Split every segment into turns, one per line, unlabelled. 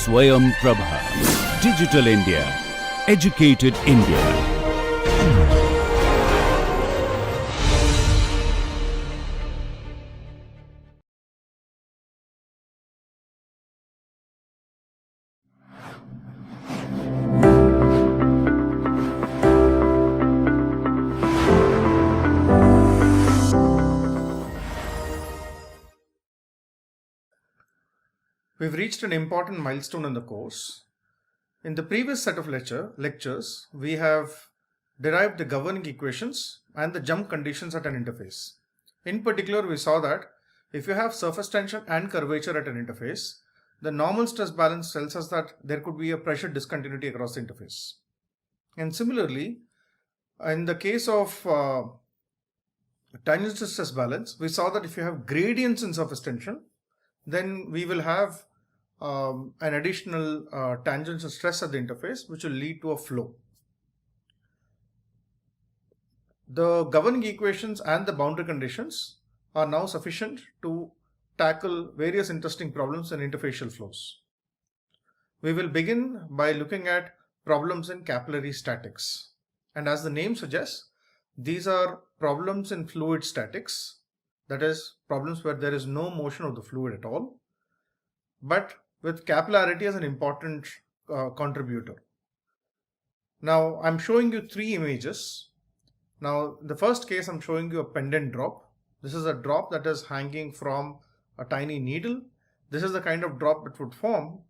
SwayamPrabha. Digital India. Educated India.
We've reached an important milestone in the course. In the previous set of lectures, we have derived the governing equations and the jump conditions at an interface. In particular, we saw that if you have surface tension and curvature at an interface, the normal stress balance tells us that there could be a pressure discontinuity across the interface. And similarly, in the case of tangential stress balance, we saw that if you have gradients in surface tension, then we will have an additional tangential stress at the interface, which will lead to a flow. The governing equations and the boundary conditions are now sufficient to tackle various interesting problems in interfacial flows. We will begin by looking at problems in capillary statics. And as the name suggests, these are problems in fluid statics, that is, problems where there is no motion of the fluid at all, but with capillarity as an important contributor. Now, I'm showing you three images. Now, in the first case, I'm showing you a pendant drop. This is a drop that is hanging from a tiny needle. This is the kind of drop that would form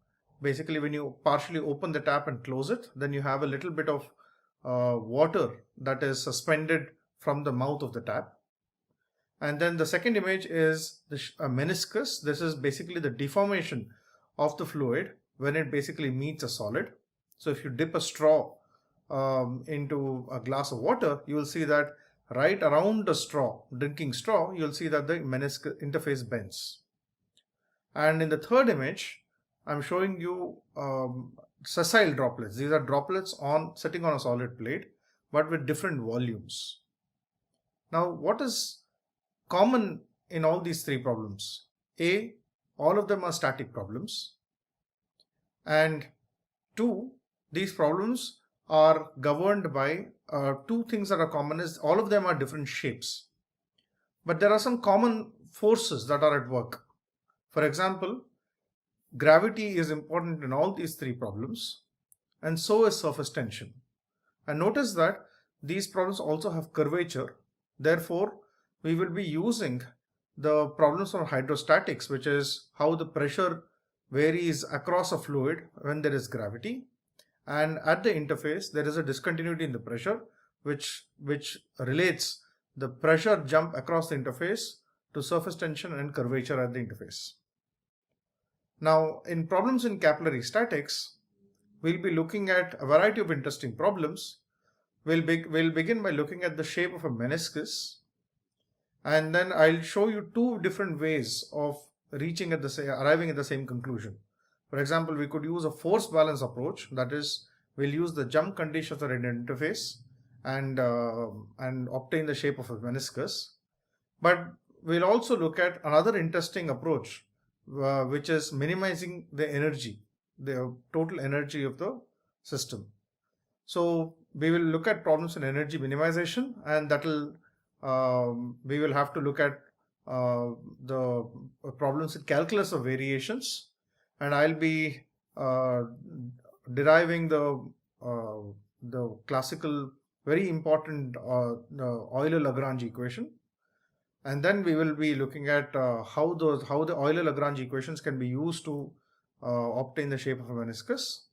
basically when you partially open the tap and close it. Then you have a little bit of water that is suspended from the mouth of the tap. And then the second image is a meniscus. This is basically the deformation of the fluid when it basically meets a solid. So if you dip a straw into a glass of water, you will see that right around the straw, drinking straw, you'll see that the meniscus interface bends. And in the third image, I'm showing you sessile droplets. These are droplets sitting on a solid plate, but with different volumes. Now, what is common in all these three problems? A, all of them are static problems. And two, these problems are governed by two things that are common is all of them are different shapes. But there are some common forces that are at work. For example, gravity is important in all these three problems, and so is surface tension. And notice that these problems also have curvature. Therefore, we will be using the problems from hydrostatics, which is how the pressure varies across a fluid when there is gravity. And at the interface, there is a discontinuity in the pressure, which relates the pressure jump across the interface to surface tension and curvature at the interface. Now, in problems in capillary statics, we'll be looking at a variety of interesting problems. We'll begin by looking at the shape of a meniscus. And then I'll show you two different ways of arriving at the same conclusion. For example, we could use a force balance approach. That is, we'll use the jump conditions at an interface and obtain the shape of a meniscus. But we'll also look at another interesting approach, which is minimizing the energy, the total energy of the system. So we will look at problems in energy minimization, and we will have to look at the problems in calculus of variations, and I'll be deriving the classical, very important Euler-Lagrange equation. And then we will be looking at how the Euler-Lagrange equations can be used to obtain the shape of a meniscus.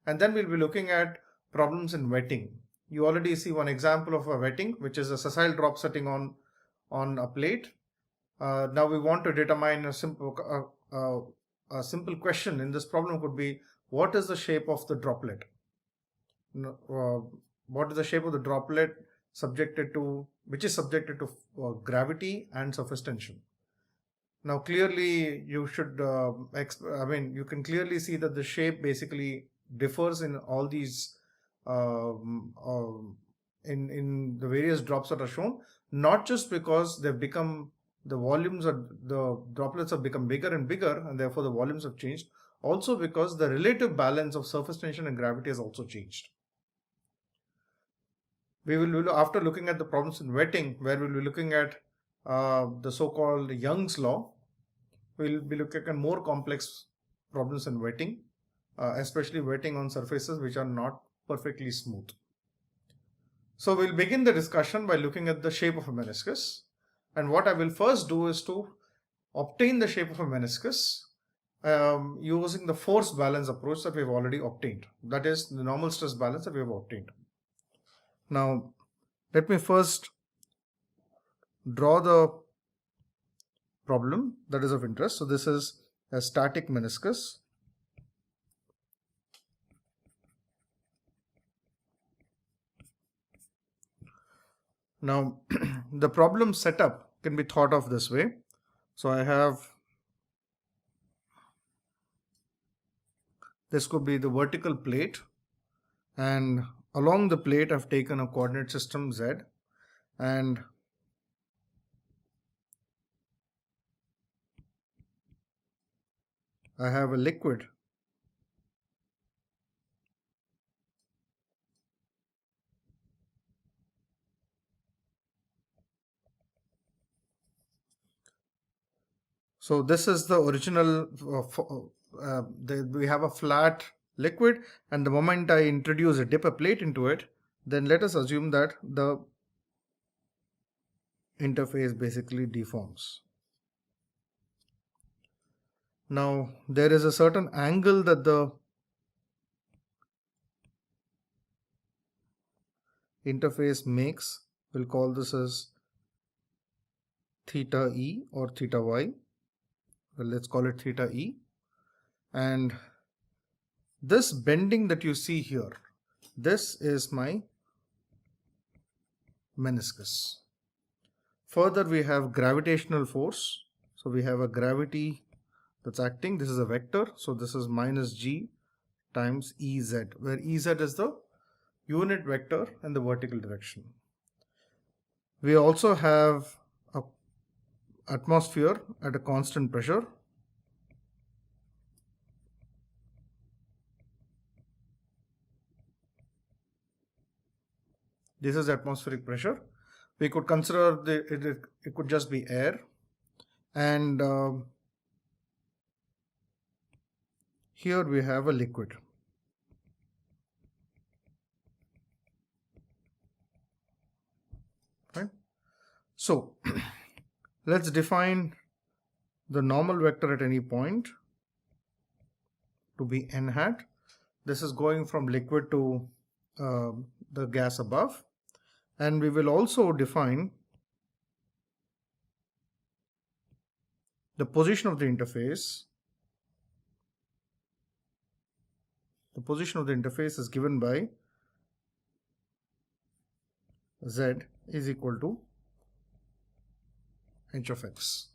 And then we'll be looking at problems in wetting. You already see one example of a wetting, which is a sessile drop sitting on a plate. Now we want to determine a simple question in this problem could be, what is the shape of the droplet? What is the shape of the droplet which is subjected to gravity and surface tension? Now clearly you should, you can clearly see that the shape basically differs in all these in the various drops that are shown, not just because they've become the droplets have become bigger and bigger and therefore the volumes have changed. also because the relative balance of surface tension and gravity has also changed. We will, after looking at the problems in wetting, where we'll be looking at the so-called Young's law, we'll be looking at more complex problems in wetting, especially wetting on surfaces which are not perfectly smooth. So we'll begin the discussion by looking at the shape of a meniscus. And what I will first do is to obtain the shape of a meniscus using the force balance approach that we've already obtained. That is the normal stress balance that we have obtained. Now, let me first draw the problem that is of interest. So this is a static meniscus. Now, the problem setup can be thought of this way. So I have, this could be the vertical plate, and along the plate I've taken a coordinate system Z, and I have a liquid so this is the original we have a flat liquid, and the moment I dip a plate into it, then let us assume that the interface basically deforms. Now there is a certain angle that the interface makes. We'll call this as theta E or theta Y. Well, let's call it theta E. And this bending that you see here, this is my meniscus. Further, we have gravitational force. So we have a gravity that's acting. This is a vector. So this is minus G times Ez, where Ez is the unit vector in the vertical direction. We also have an atmosphere at a constant pressure. This is atmospheric pressure. We could consider it could just be air, and here we have a liquid. Right? So let's define the normal vector at any point to be n hat. This is going from liquid to the gas above. And we will also define the position of the interface. The position of the interface is given by Z is equal to h of x.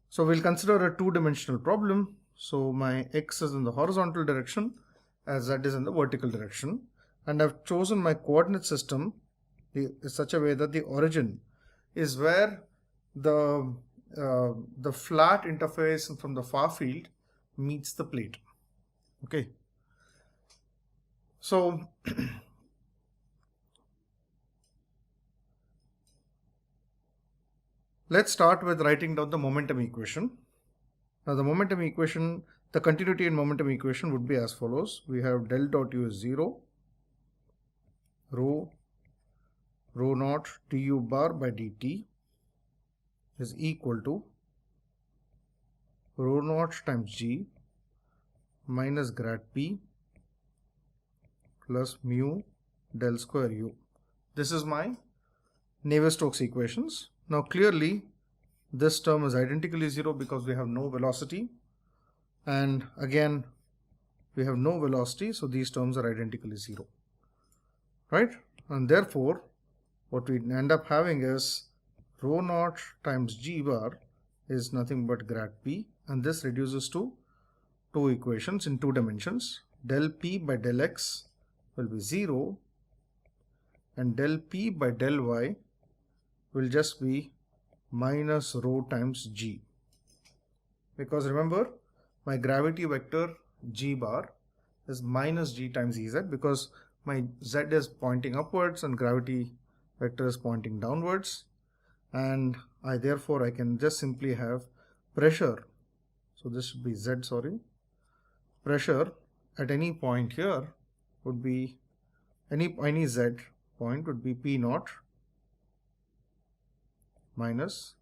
So we'll consider a two-dimensional problem. So my x is in the horizontal direction as Z is in the vertical direction. And I've chosen my coordinate system in such a way that the origin is where the flat interface from the far field meets the plate. Okay. So let's start with writing down the momentum equation. Now the momentum equation, the continuity and momentum equation would be as follows. We have del dot u is 0, rho naught du bar by dt is equal to rho naught times g minus grad p plus mu del square u. This is my Navier-Stokes equations. Now clearly this term is identically 0 because we have no velocity, and again we have no velocity, so these terms are identically 0, right? And therefore what we end up having is rho naught times g bar is nothing but grad p, and this reduces to two equations in two dimensions. Del p by del x will be 0, and del p by del y will just be minus rho times g, because remember my gravity vector g bar is minus g times Ez, because my z is pointing upwards and gravity vector is pointing downwards, and therefore I can just simply have pressure. So this should be z, pressure at any point here would be any z point would be P naught minus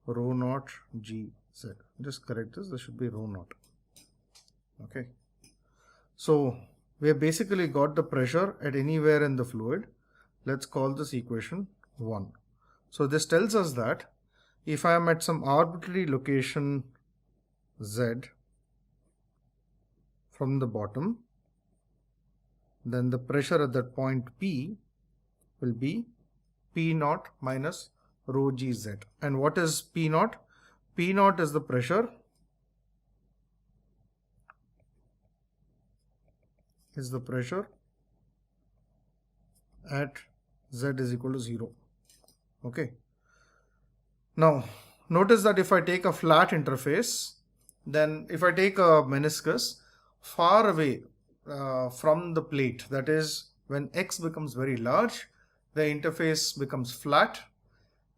rho naught g z. Just correct this should be rho naught. Okay, so we have basically got the pressure at anywhere in the fluid. Let's call this equation 1. So this tells us that if I am at some arbitrary location z from the bottom, then the pressure at that point P will be P naught minus rho g z. And what is P naught? P naught is the pressure at z is equal to 0. Okay. Now notice that if I take a flat interface, then if I take a meniscus far away from the plate, that is when x becomes very large, the interface becomes flat,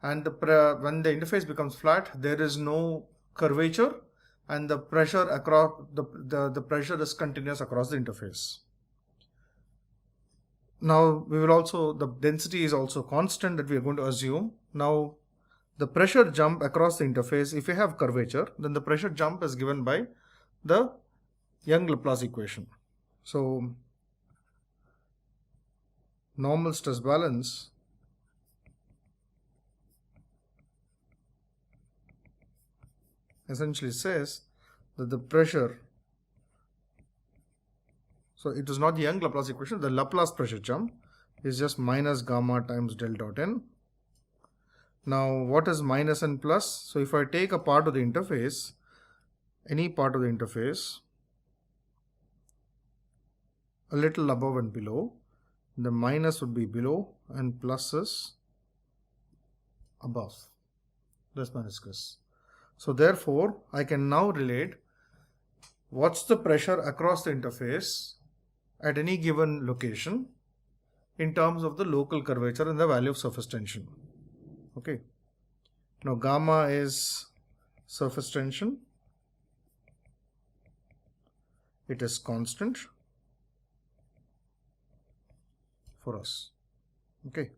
and when the interface becomes flat, there is no curvature, and the pressure across the pressure is continuous across the interface. Now we will also, the density is also constant that we are going to assume. Now the pressure jump across the interface, if you have curvature, then the pressure jump is given by the Young-Laplace equation. So normal stress balance essentially says that the pressure, so it is not the Young-Laplace equation, the Laplace pressure jump is just minus gamma times del dot n. Now what is minus and plus? So if I take a part of the interface, any part of the interface, a little above and below, the minus would be below and plus is above this meniscus. So therefore I can now relate what's the pressure across the interface at any given location in terms of the local curvature and the value of surface tension. Okay, now gamma is surface tension, it is constant for us. Okay,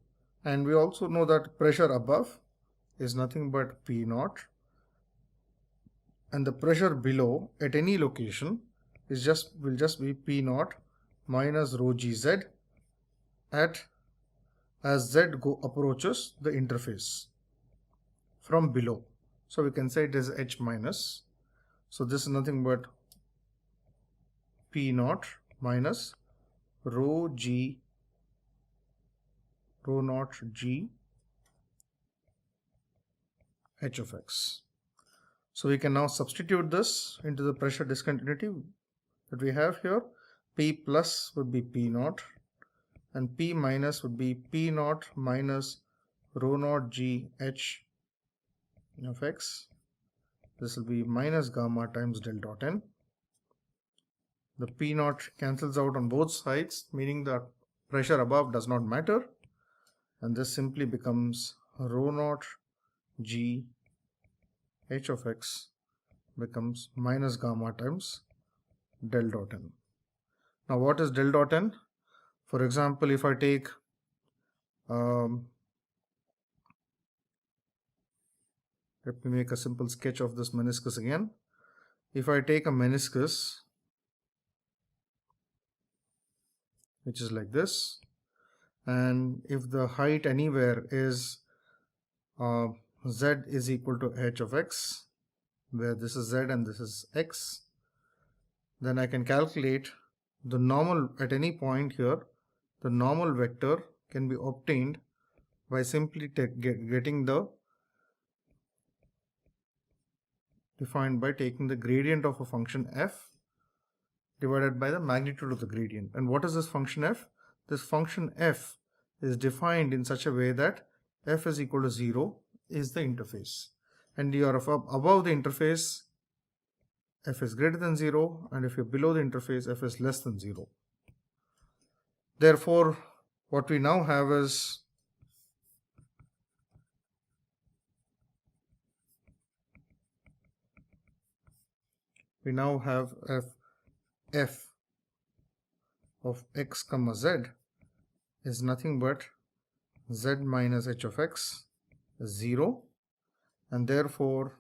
and we also know that pressure above is nothing but P naught, and the pressure below at any location is will just be P naught minus rho g z as z approaches the interface from below. So we can say it is H minus. So this is nothing but P naught minus rho naught g h of x. So we can now substitute this into the pressure discontinuity that we have here. P plus would be P naught and P minus would be P naught minus rho naught g h of x. This will be minus gamma times del dot n. The P naught cancels out on both sides, meaning that pressure above does not matter, and this simply becomes rho naught g h of x becomes minus gamma times del dot n. Now what is del dot n? For example, if I take let me make a simple sketch of this meniscus again. If I take a meniscus which is like this, and if the height anywhere is z is equal to h of x, where this is z and this is x, then I can calculate the normal at any point here. The normal vector can be obtained by simply getting the defined by taking the gradient of a function f divided by the magnitude of the gradient. And what is this function f? This function f is defined in such a way that f is equal to 0 is the interface, and you are above the interface f is greater than 0, and if you're below the interface, f is less than 0. Therefore, what we now have is we now have f of x comma z is nothing but z minus h of x is 0, and therefore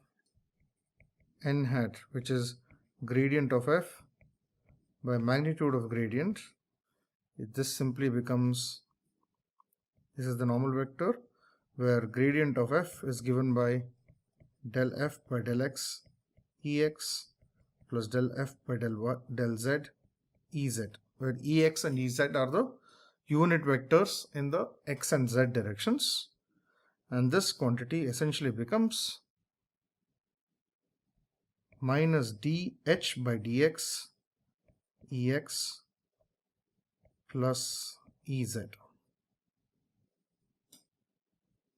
n hat, which is gradient of f by magnitude of gradient, this simply becomes, this is the normal vector where gradient of f is given by del f by del x ex plus del f by del z ez, where ex and ez are the unit vectors in the x and z directions, and this quantity essentially becomes minus dh by dx ex plus ez,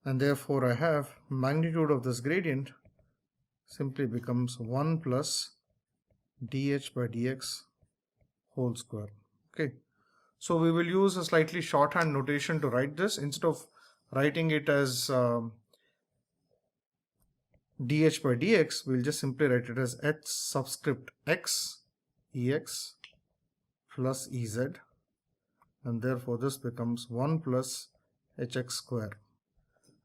and therefore I have magnitude of this gradient simply becomes 1 plus dh by dx whole square. Okay, so we will use a slightly shorthand notation to write this. Instead of writing it as dh by dx, we'll just simply write it as h subscript x ex plus ez, and therefore this becomes 1 plus hx square.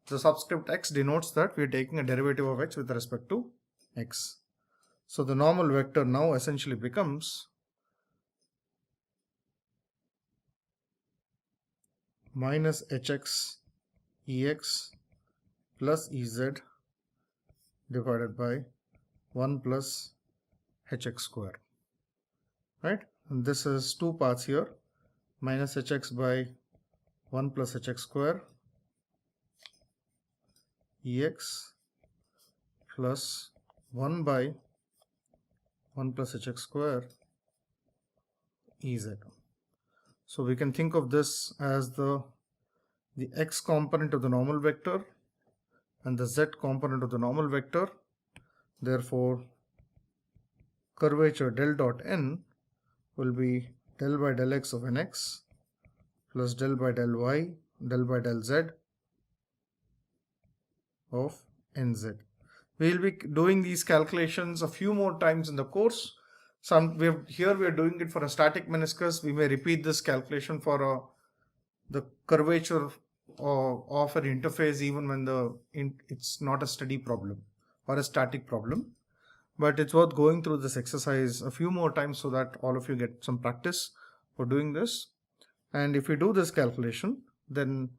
The subscript x denotes that we are taking a derivative of x with respect to x. So the normal vector now essentially becomes minus hx ex plus ez divided by 1 plus hx square, right? And this is two parts here, minus hx by 1 plus hx square ex plus 1 by 1 plus hx square ez. So we can think of this as the x component of the normal vector and the z component of the normal vector. Therefore, curvature del dot n will be del by del x of nx plus del by del y del by del z of nz. We will be doing these calculations a few more times in the course. Here we are doing it for a static meniscus. We may repeat this calculation for the curvature of an interface even when it's not a steady problem or a static problem. But it's worth going through this exercise a few more times so that all of you get some practice for doing this. And if we do this calculation, then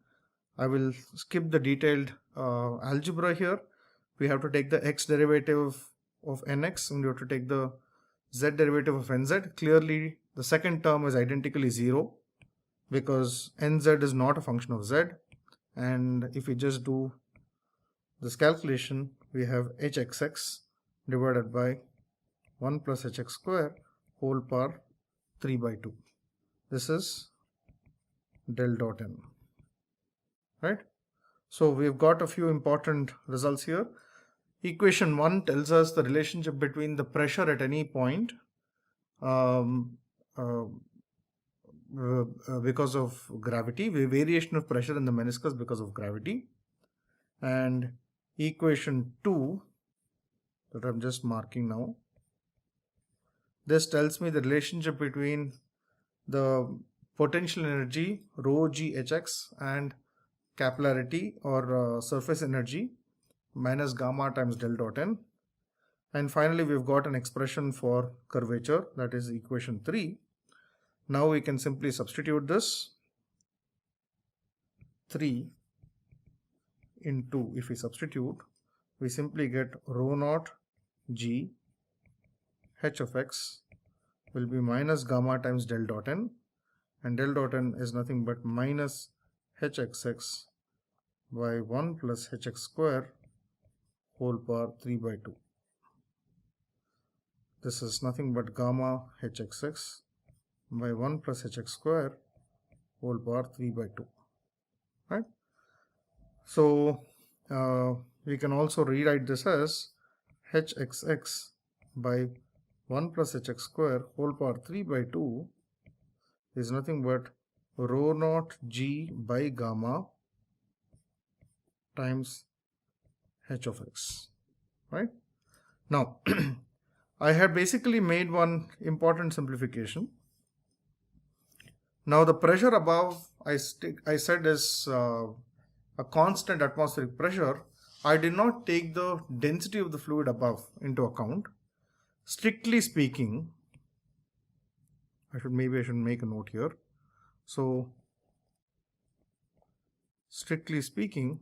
I will skip the detailed algebra here. We have to take the x derivative of nx and we have to take the z derivative of nz. Clearly, the second term is identically 0 because nz is not a function of z. And if we just do this calculation, we have hxx divided by 1 plus hx square whole power 3 by 2. This is del dot n, right? So we've got a few important results here. Equation 1 tells us the relationship between the pressure at any point because of gravity, variation of pressure in the meniscus because of gravity. And equation 2 that I'm just marking now, this tells me the relationship between the potential energy rho g hx and capillarity or surface energy minus gamma times del dot n. And finally, we've got an expression for curvature, that is equation 3. Now we can simply substitute this 3 into, if we substitute, we simply get rho naught g h of x will be minus gamma times del dot n, and del dot n is nothing but minus hxx by 1 plus hx square whole power 3 by 2. This is nothing but gamma hxx by 1 plus hx square whole power 3 by 2, right? So we can also rewrite this as hxx by 1 plus hx square whole power 3 by 2 is nothing but rho naught g by gamma times h of x, right? Now, I had basically made one important simplification. Now, the pressure above I said is a constant atmospheric pressure. I did not take the density of the fluid above into account. Strictly speaking, I should make a note here. So, strictly speaking,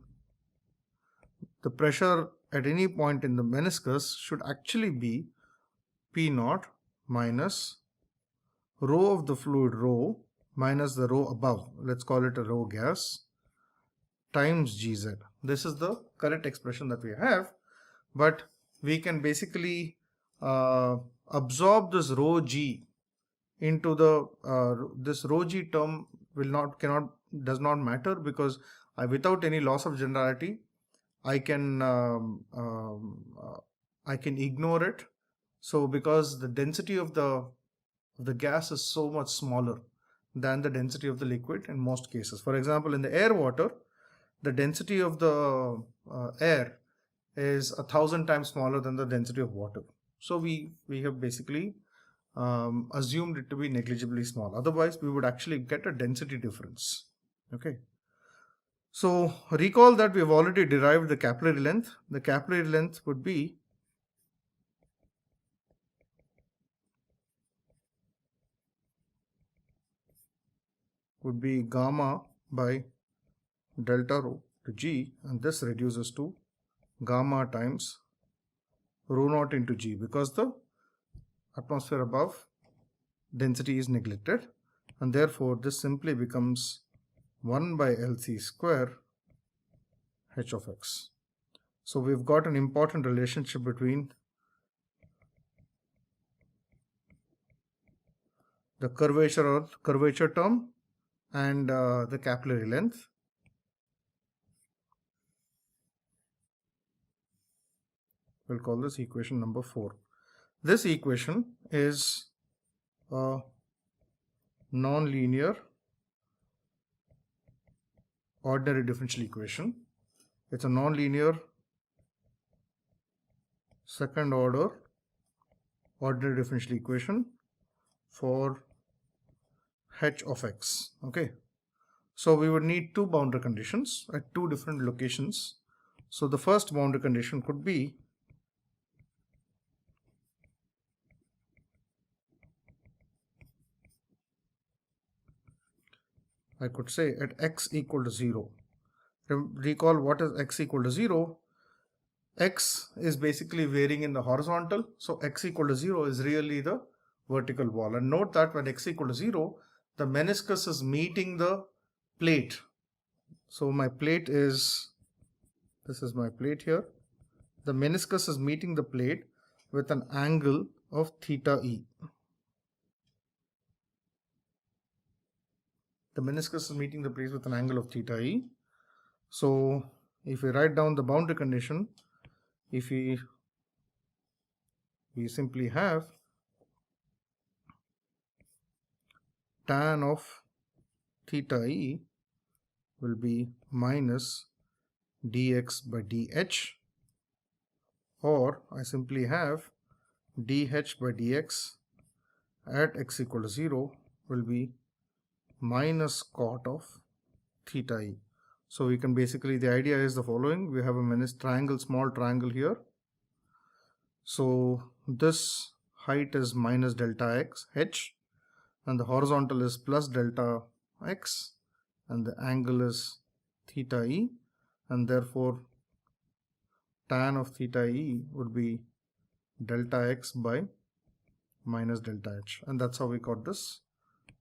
the pressure at any point in the meniscus should actually be P naught minus rho of the fluid rho minus the rho above, let's call it a rho gas, times Gz. This is the correct expression that we have, but we can basically absorb this rho G into the this rho G term does not matter, because without any loss of generality I can ignore it. So because the density of the gas is so much smaller than the density of the liquid in most cases. For example, in the air water, the density of the air is 1,000 times smaller than the density of water. So we have basically assumed it to be negligibly small. Otherwise, we would actually get a density difference. Okay. So recall that we have already derived the capillary length. The capillary length would be gamma by delta rho to G, and this reduces to gamma times rho naught into G, because the atmosphere above density is neglected, and therefore this simply becomes 1 by LC square h of x. So we've got an important relationship between the curvature term and the capillary length. We'll call this equation number 4. This equation is a non-linear ordinary differential equation. It's a non-linear second order ordinary differential equation for h of x. Okay, so we would need two boundary conditions at two different locations. So the first boundary condition could be I could say at x equal to 0. Recall what is x equal to 0. X is basically varying in the horizontal, so x equal to 0 is really the vertical wall. And note that when x equal to 0, the meniscus is meeting the plate. So my plate is, this is my plate here. The meniscus is meeting the plate with an angle of theta e. The meniscus is meeting the plate with an angle of theta e. So if we write down the boundary condition, if we simply have tan of theta e will be minus dx by dh, or I simply have dh by dx at x equal to 0 will be minus cot of theta e. So we can basically, the idea is the following: we have a small triangle here. So this height is minus delta x h, and the horizontal is plus delta x, and the angle is theta e, and therefore tan of theta e would be delta x by minus delta h, and that's how we got this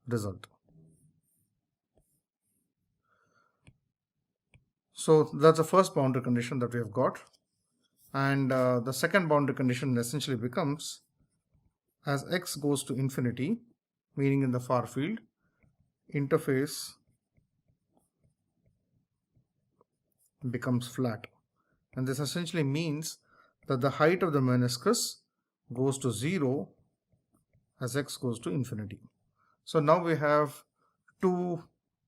result. So that's the first boundary condition that we have got, and the second boundary condition essentially becomes, as x goes to infinity, meaning in the far field, interface becomes flat, and this essentially means that the height of the meniscus goes to 0 as x goes to infinity. So now we have two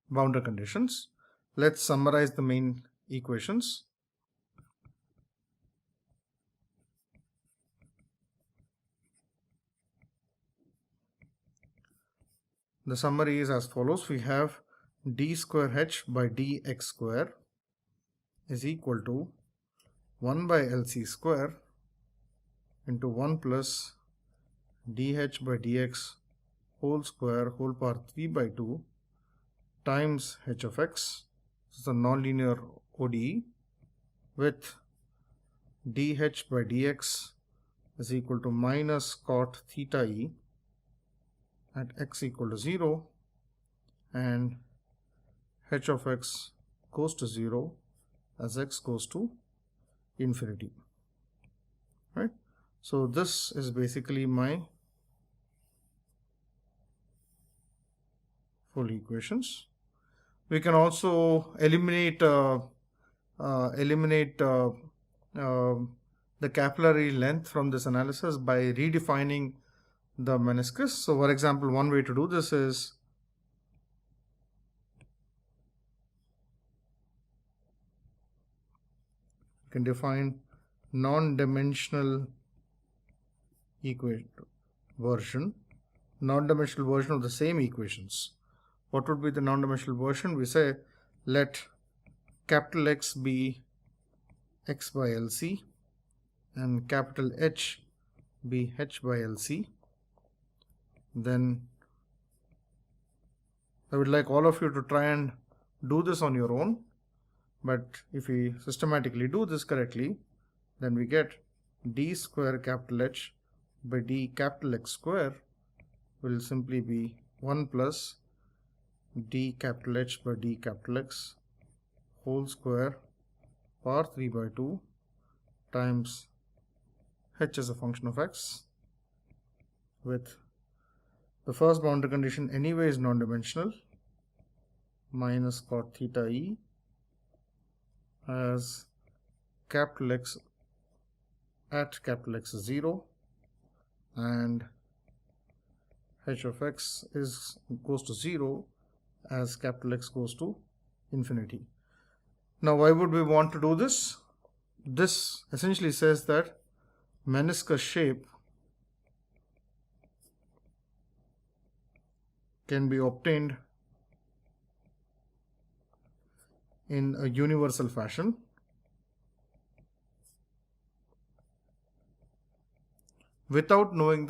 boundary conditions. Let's summarize the main equations. The summary is as follows. We have d square h by dx square is equal to 1 by lc square into 1 plus dh by dx whole square whole power 3 by 2 times h of x. This is a nonlinear ODE with dh by dx is equal to minus cot theta e at x equal to 0, and h of x goes to 0 as x goes to infinity, right? So this is basically my full equations. We can also eliminate the capillary length from this analysis by redefining the meniscus. So for example, one way to do this is you can define non-dimensional version of the same equations. What would be the non-dimensional version? We say let capital X be x by LC and capital H be h by LC. Then I would like all of you to try and do this on your own, but if we systematically do this correctly, then we get d square capital H by d capital X square will simply be 1 plus d capital H by d capital X whole square power 3 by 2 times h as a function of x, with the first boundary condition anyway is non-dimensional, minus cot theta e as capital X at capital X is 0 and h of x goes to 0 as capital X goes to infinity. Now why would we want to do this? This essentially says that meniscus shape can be obtained in a universal fashion without knowing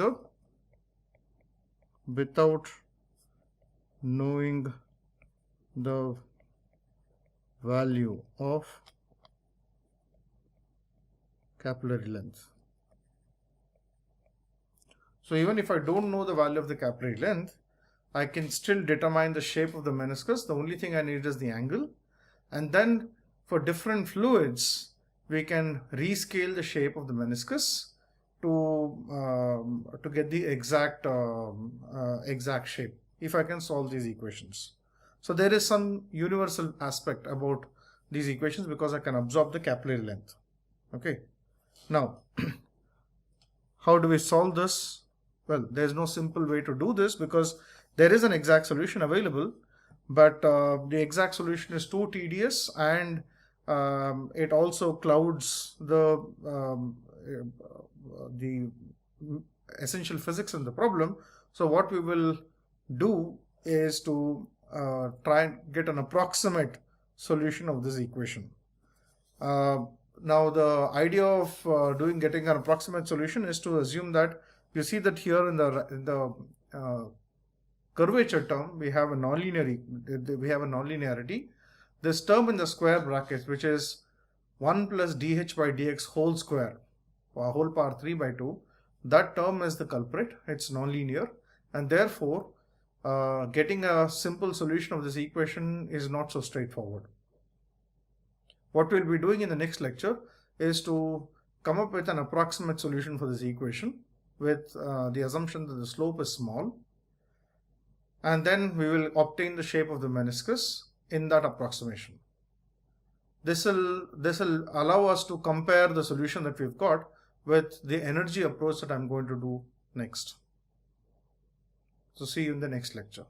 the value of capillary length. So even if I don't know the value of the capillary length, I can still determine the shape of the meniscus. The only thing I need is the angle. And then for different fluids, we can rescale the shape of the meniscus to get the exact shape if I can solve these equations. So there is some universal aspect about these equations because I can absorb the capillary length. Okay. Now, how do we solve this? Well, there's no simple way to do this because there is an exact solution available, but the exact solution is too tedious and it also clouds the essential physics in the problem. So what we will do is to try and get an approximate solution of this equation. Now the idea of getting an approximate solution is to assume that you see that here in the curvature term we have a nonlinearity. This term in the square brackets, which is 1 plus dh by dx whole square whole power 3 by 2, that term is the culprit. It's nonlinear, and therefore getting a simple solution of this equation is not so straightforward. What we'll be doing in the next lecture is to come up with an approximate solution for this equation with the assumption that the slope is small, and then we will obtain the shape of the meniscus in that approximation. This will allow us to compare the solution that we've got with the energy approach that I'm going to do next. So see you in the next lecture.